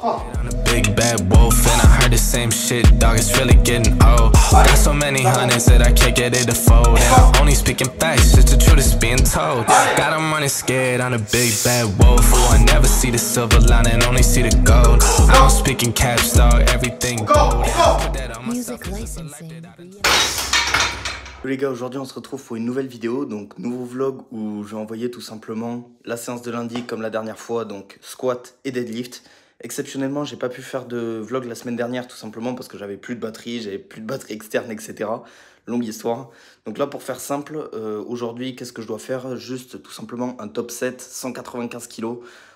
I'm a big bad wolf and I heard the same shit, dog, it's really getting old. Got so many hundreds that I can't get it to fold. And I'm only speaking facts, just the truth is being told. Got them running scared, I'm a big bad wolf who I never see the silver lining, only see the gold. I don't speak in caps, dog, everything gold. Music licensing. Les gars, aujourd'hui on se retrouve pour une nouvelle vidéo, donc nouveau vlog où je vais envoyer tout simplement la séance de lundi comme la dernière fois, donc squat et deadlift. Exceptionnellement, j'ai pas pu faire de vlog la semaine dernière tout simplement parce que j'avais plus de batterie, externe, etc. Longue histoire. Donc là, pour faire simple, aujourd'hui, qu'est-ce que je dois faire? Juste tout simplement un top 7 195 kg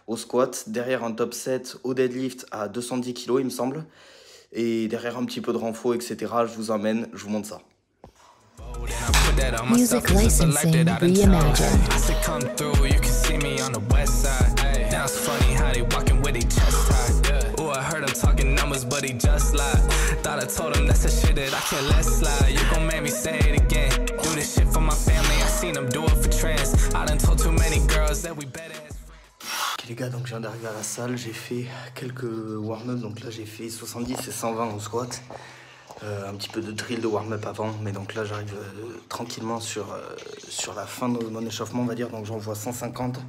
au squat, derrière un top 7 au deadlift à 210 kg il me semble, et derrière un petit peu de renfort, etc. Je vous emmène, je vous montre ça. Music licensing reimagined. But he just lied. Thought I told him that's the shit that I can't let slide. You gon' make me say it again. Do this shit for my family. I seen them do it for trends. I done told too many girls that we better. Ok les gars, donc je viens d'arriver à la salle. J'ai fait quelques warm-up. Donc là j'ai fait 70 et 120 au squat. Un petit peu de drill de warm-up avant. Mais donc là j'arrive tranquillement sur la fin de mon échauffement on va dire. Donc j'envoie 150,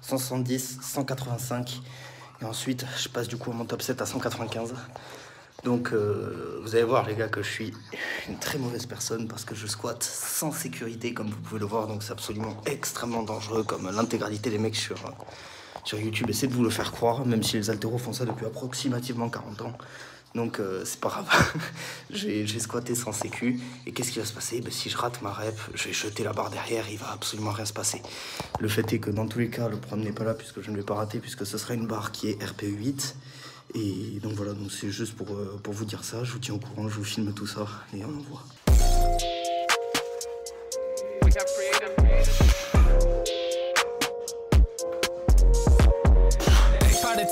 170, 185. Et ensuite, je passe du coup à mon top 7 à 195. Donc, vous allez voir les gars que je suis une très mauvaise personne parce que je squatte sans sécurité comme vous pouvez le voir. Donc c'est absolument extrêmement dangereux comme l'intégralité des mecs sur YouTube essaient de vous le faire croire. Même si les haltéros font ça depuis approximativement 40 ans. Donc c'est pas grave, j'ai squatté sans sécu. Et qu'est-ce qui va se passer? Ben, si je rate ma rep, je vais jeter la barre derrière, il va absolument rien se passer. Le fait est que dans tous les cas, le problème n'est pas là puisque je ne vais pas rater, puisque ce sera une barre qui est RPE8. Et donc voilà, donc c'est juste pour vous dire ça, je vous tiens au courant, je vous filme tout ça et on envoie.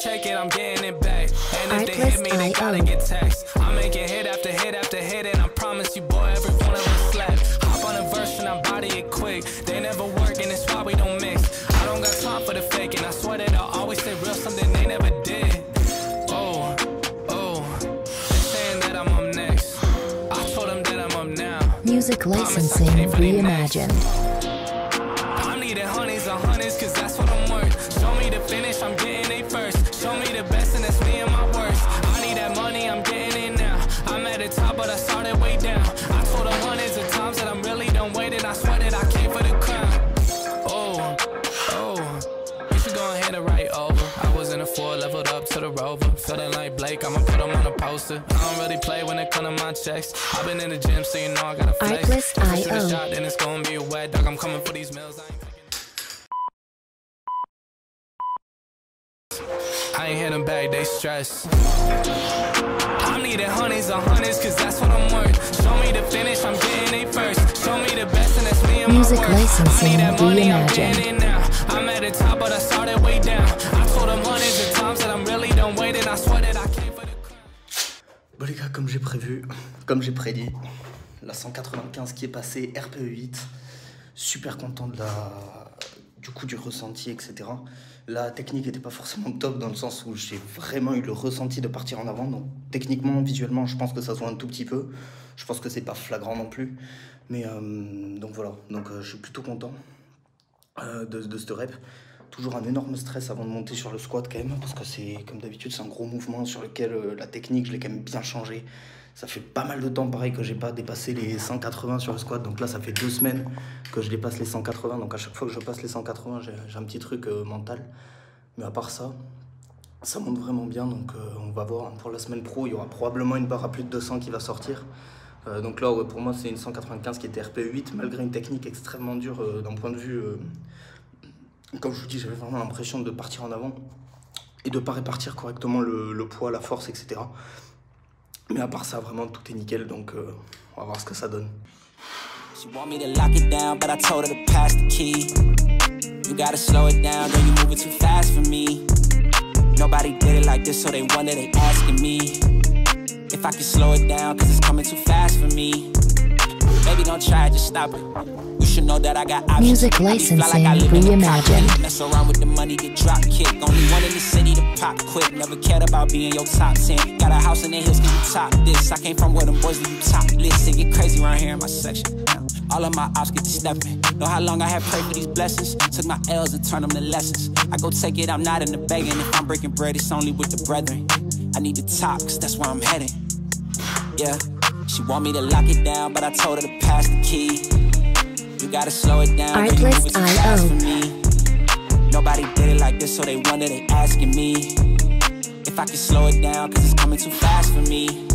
Check it, I'm getting it back. And if they hit me, they gotta get taxed. I'm making hit after hit after hit, and I promise you, boy, every one of them slap. Hop on a verse and I body it quick. They never work, and it's why we don't mix. I don't got time for the fake, and I swear that I'll always stay real, something they never did. Oh, they're saying that I'm up next. I told them that I'm up now. Music licensing reimagined. I need it honeys on honeys, cause that's what I'm worth. Show me the finish, I'm getting it first. Show me the best and that's me and my worst. I need that money, I'm getting it now. I'm at the top but I started way down. I told them hundreds of times that I'm really done waiting. I swear that I came for the crown. You should go ahead and write over. I was in a 4, leveled up to the Rover. Feeling like Blake, I'ma put him on a poster. I don't really play when it come to my checks. I've been in the gym so you know I gotta flex. If I shoot a shot then it's gonna be a wet dog. I'm coming for these meals. I ain't hit them back, they stress. I need it honeys on honeys, cause that's what I'm worth. Show me the finish, I'm getting it first. Show me the best and that's me and my worth. Music licensing I need that money, I'm reimagined. getting it now. I'm at the top but I started way down. I told them hundreds of times that I'm really done waiting. I swear that I came for the crown. Bon les gars, comme j'ai prévu, comme j'ai prédit, la 195 qui est passée, RPE8. Super content du ressenti, etc. La technique n'était pas forcément top dans le sens où j'ai vraiment eu le ressenti de partir en avant. Donc techniquement, visuellement, je pense que ça se voit un tout petit peu. Je pense que c'est pas flagrant non plus. Mais donc voilà, donc je suis plutôt content de cette rep. Toujours un énorme stress avant de monter sur le squat quand même. Parce que c'est, comme d'habitude, c'est un gros mouvement sur lequel la technique, je l'ai quand même bien changé. Ça fait pas mal de temps, pareil, que j'ai pas dépassé les 180 sur le squat. Donc là, ça fait 2 semaines que je dépasse les 180. Donc à chaque fois que je passe les 180, j'ai un petit truc mental. Mais à part ça, ça monte vraiment bien. Donc on va voir. Pour la semaine pro, il y aura probablement une barre à plus de 200 qui va sortir. Donc là, ouais, pour moi, c'est une 195 qui était RPE8, malgré une technique extrêmement dure d'un point de vue... comme je vous dis, j'avais vraiment l'impression de partir en avant et de ne pas répartir correctement le poids, la force, etc. Mais à part ça, vraiment, tout est nickel, donc on va voir ce que ça donne. She want me to lock it down, but I told her to pass the key. You gotta slow it down, girl, you moving too fast for me. Nobody did it like this, so they wonder, they asking me if I can slow it down, cause it's coming too fast for me. Baby, don't try it, just stop it. You should know that I got options. Music licensing reimagined. Mess around with the money, get drop kicked. Only one in the city to pop quick. Never cared about being your top 10. Got a house in the hills, can you top this? I came from where them boys do you top list. They get crazy around here in my section. All of my ops get to stepping. Know how long I have prayed for these blessings. Took my L's and turned them to lessons. I go take it, I'm not in the begging. If I'm breaking bread, it's only with the brethren. I need to top, cause that's where I'm heading. Yeah, she want me to lock it down, but I told her to pass the key. You gotta slow it down, girl, you move it too fast for me. Nobody did it like this, so they wonder, they asking me if I can slow it down, cause it's coming too fast for me.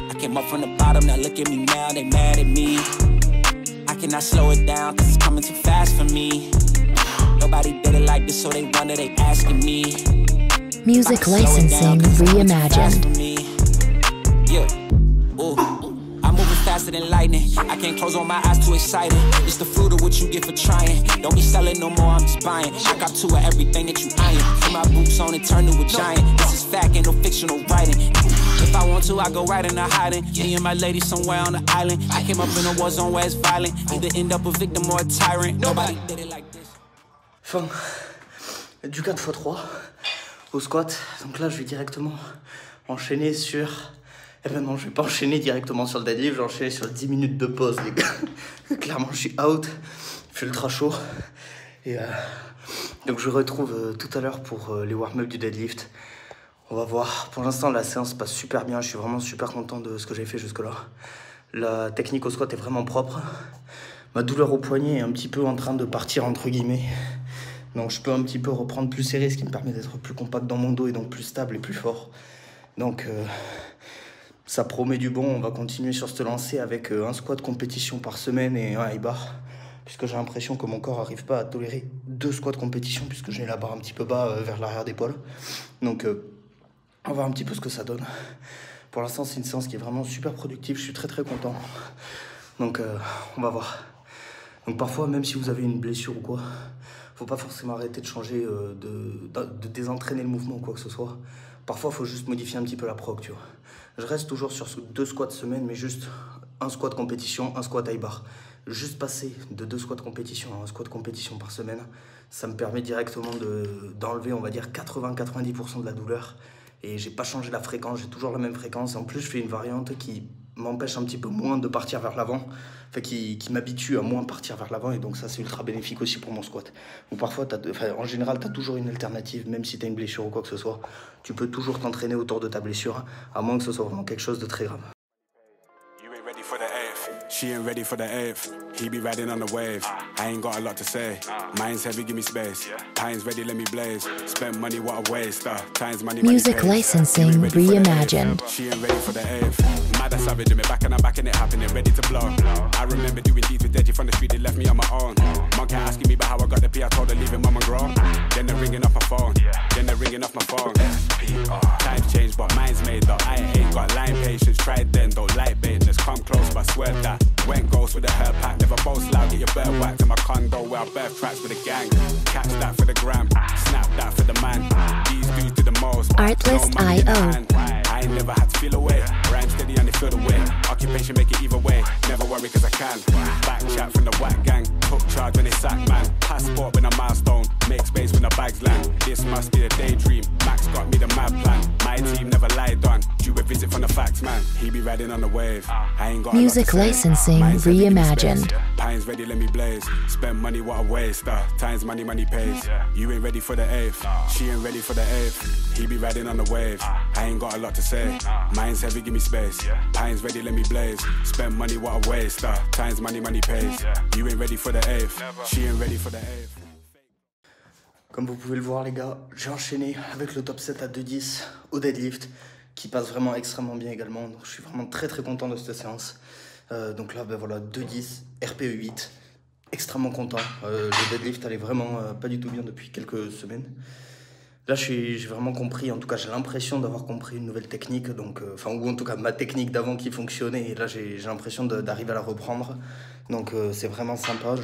I came up from the bottom, now look at me now, they mad at me. I cannot slow it down, cause it's coming too fast for me. Nobody did it like this, so they wonder, they asking me. Music licensing reimagined. Yeah, ooh, I'm moving faster than lightning. I can't close on my eyes, too excited. It's the fruit of what you get for trying. Don't be selling no more, I'm just buying. I got two of everything that you eyeing. Put my boots on and turn to a giant. This is fact, ain't no fictional writing. If I want to, I go right into hiding. Me and my lady somewhere on the island. I came up in a war zone where it's violent. Either end up a victim or a tyrant. Nobody did it like this. Fin du 4x3 au squat. Donc là, je vais directement enchaîner sur... Eh ben non, je vais pas enchaîner directement sur le deadlift, je vais enchaîner sur 10 minutes de pause, les gars. Clairement, je suis out, il fait ultra chaud. Et donc, je vous retrouve tout à l'heure pour les warm-up du deadlift. On va voir. Pour l'instant, la séance passe super bien. Je suis vraiment super content de ce que j'ai fait jusque-là. La technique au squat est vraiment propre. Ma douleur au poignet est un petit peu en train de partir, entre guillemets. Donc, je peux un petit peu reprendre plus serré, ce qui me permet d'être plus compact dans mon dos et donc plus stable et plus fort. Donc... ça promet du bon, on va continuer sur ce lancer avec un squat compétition par semaine et un high bar. Puisque j'ai l'impression que mon corps n'arrive pas à tolérer 2 squats compétition puisque j'ai la barre un petit peu bas vers l'arrière d'épaule. Donc on va voir un petit peu ce que ça donne. Pour l'instant c'est une séance qui est vraiment super productive, je suis très content. Donc on va voir. Donc parfois même si vous avez une blessure ou quoi, faut pas forcément arrêter de changer, de désentraîner le mouvement ou quoi que ce soit. Parfois il faut juste modifier un petit peu la prog, tu vois. Je reste toujours sur 2 squats semaine, mais juste un squat compétition, un squat high bar. Juste passer de 2 squats compétition à un squat compétition par semaine, ça me permet directement d'enlever, on va dire, 80-90% de la douleur. Et j'ai pas changé la fréquence, j'ai toujours la même fréquence. En plus, je fais une variante qui m'empêche un petit peu moins de partir vers l'avant, enfin, qui m'habitue à moins partir vers l'avant, et donc ça, c'est ultra bénéfique aussi pour mon squat. Ou parfois, en général, tu as toujours une alternative, même si tu as une blessure ou quoi que ce soit. Tu peux toujours t'entraîner autour de ta blessure, à moins que ce soit vraiment quelque chose de très grave. She ain't ready for the eighth. He be riding on the wave. I ain't got a lot to say. Mine's heavy, give me space. Time's ready, let me blaze. Spend money, what a waste. Time's money, Music licensing reimagined. She ain't ready for the eighth. Mad as savage, me back and I'm back and it happening, ready to blow. I remember doing deeds with Deji from the street, they left me on my own. Mom kept asking me about how I got the P, I told her leave it, mama grow. Then they're ringing off my phone. Then they're ringing off my phone. Times changed, but mine's made up. I ain't got line patience, tried then, don't like baitness. Come close, but I swear that. Went ghost with a hair pack, never boast loud, get your bird whacked in my condo where I birth tracks with a gang. Catch that for the gram, snap that for the man. These dudes do the most. Artlist.io. I ain't never had to feel away. Rhyme steady and they feel the way. Occupation make it either way. Never worry cause I can. Back chat from the whack gang. Took charge when they sack man. Passport when a milestone. Make space when the bags land. This must be a daydream. Max got me the mad plan. My team never lied on. Due a visit from the facts man. He be riding on the wave. I ain't got Music licensing reimagined. Pine's ready, let me blaze. Spend money, what a waste. Time's money, money pays. You ain't ready for the eighth. She ain't ready for the eighth. He be riding on the wave. I ain't got a lot to say. Mine's heavy, give me space. Pine's ready, let me blaze. Spend money, what a waste. Time's money, money pays. You ain't ready for the eighth. She ain't ready for the eighth. Comme vous pouvez le voir les gars, j'ai enchaîné avec le top 7 à 2-10 au deadlift, qui passe vraiment extrêmement bien également. Donc, je suis vraiment très content de cette séance. Donc là, ben voilà, 2-10, RPE 8, extrêmement content. Le deadlift allait vraiment pas du tout bien depuis quelques semaines. Là, j'ai vraiment compris, en tout cas j'ai l'impression d'avoir compris une nouvelle technique, donc, ou en tout cas ma technique d'avant qui fonctionnait, et là j'ai l'impression d'arriver à la reprendre. Donc c'est vraiment sympa,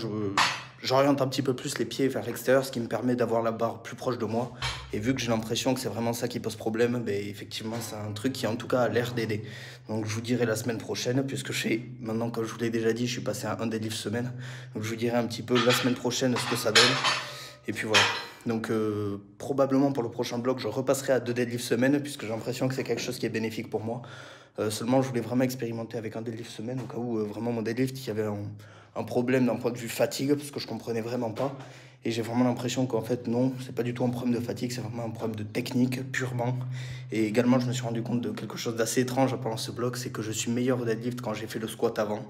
j'oriente un petit peu plus les pieds vers l'extérieur, ce qui me permet d'avoir la barre plus proche de moi. Et vu que j'ai l'impression que c'est vraiment ça qui pose problème, ben, effectivement, c'est un truc qui en tout cas a l'air d'aider. Donc je vous dirai la semaine prochaine, puisque maintenant, comme je vous l'ai déjà dit, je suis passé à un deadlift semaine. Donc je vous dirai un petit peu la semaine prochaine ce que ça donne. Et puis voilà. Donc probablement pour le prochain bloc, je repasserai à 2 deadlifts semaine, puisque j'ai l'impression que c'est quelque chose qui est bénéfique pour moi. Seulement, je voulais vraiment expérimenter avec un deadlift semaine, au cas où vraiment mon deadlift, il y avait un problème d'un point de vue fatigue, parce que je comprenais vraiment pas. Et j'ai vraiment l'impression qu'en fait, non, c'est pas du tout un problème de fatigue, c'est vraiment un problème de technique, purement. Et également, je me suis rendu compte de quelque chose d'assez étrange pendant ce bloc, c'est que je suis meilleur au deadlift quand j'ai fait le squat avant.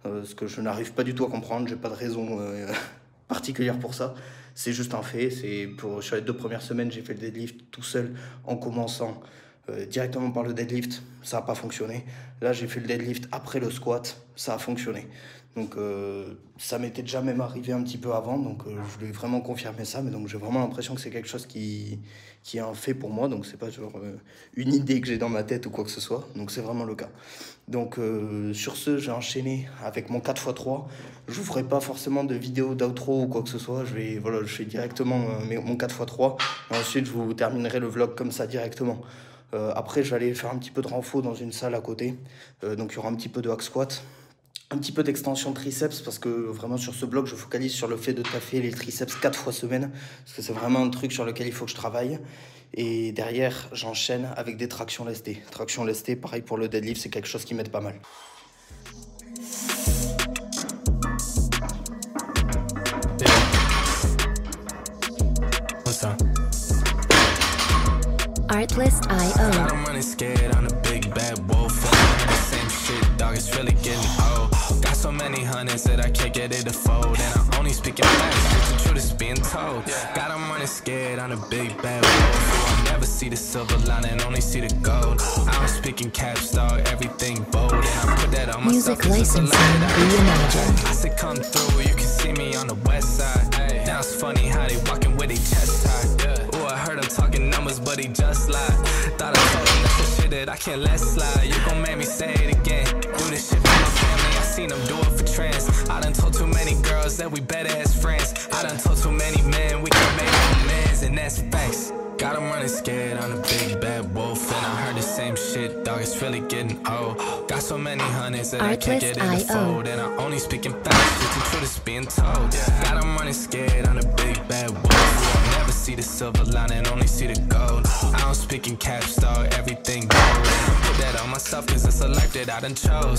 Ce que je n'arrive pas du tout à comprendre, j'ai pas de raison particulière pour ça. C'est juste un fait. Sur les 2 premières semaines, j'ai fait le deadlift tout seul en commençant directement par le deadlift. Ça n'a pas fonctionné. Là, j'ai fait le deadlift après le squat. Ça a fonctionné. Donc, ça m'était déjà même arrivé un petit peu avant. Donc, je voulais vraiment confirmer ça. Mais donc, j'ai vraiment l'impression que c'est quelque chose qui est un fait pour moi. Donc, c'est pas genre une idée que j'ai dans ma tête ou quoi que ce soit. Donc, c'est vraiment le cas. Donc, sur ce, j'ai enchaîné avec mon 4x3. Je vous ferai pas forcément de vidéo d'outro ou quoi que ce soit. Je fais directement mon 4x3. Et ensuite, je vous terminerai le vlog comme ça directement. Après, je vais aller faire un petit peu de renfo dans une salle à côté. Donc, il y aura un petit peu de hack squat. Un petit peu d'extension de triceps, parce que vraiment sur ce bloc, je focalise sur le fait de taffer les triceps 4 fois semaine. Parce que c'est vraiment un truc sur lequel il faut que je travaille. Et derrière, j'enchaîne avec des tractions lestées. Tractions lestées, pareil pour le deadlift, c'est quelque chose qui m'aide pas mal. Artlist.io. Got so many hundreds that I can't get it to fold. And I'm only speaking facts, the truth is being told. Got them running scared on a big bad wolf. I'll never see the silver lining, only see the gold. I'm speaking caps, dog, everything bold. And I put that on myself. Music licensing reimagined. I said come through, you can see me on the west side. Now it's funny how they walking with their chest tied. Ooh, I heard him talking numbers, but he just lied. Thought I told him that's the shit that I can't let slide. You gon' make me say it again. Do this shit for my family, I seen them do it for trends. I done told too many girls that we better as friends. I done told too many men we can make amends, and that's facts. Got them running scared on a big bad wolf. And I heard the same shit, dog, it's really getting old. Got so many hundreds that I can't get in the fold. And I'm only speaking facts, the truth is being told. Got them running scared on a big bad wolf. I'll never see the silver lining, only see the gold. I don't speak in caps, dog, everything gold. And I put that on myself cause it's a life that I done chose.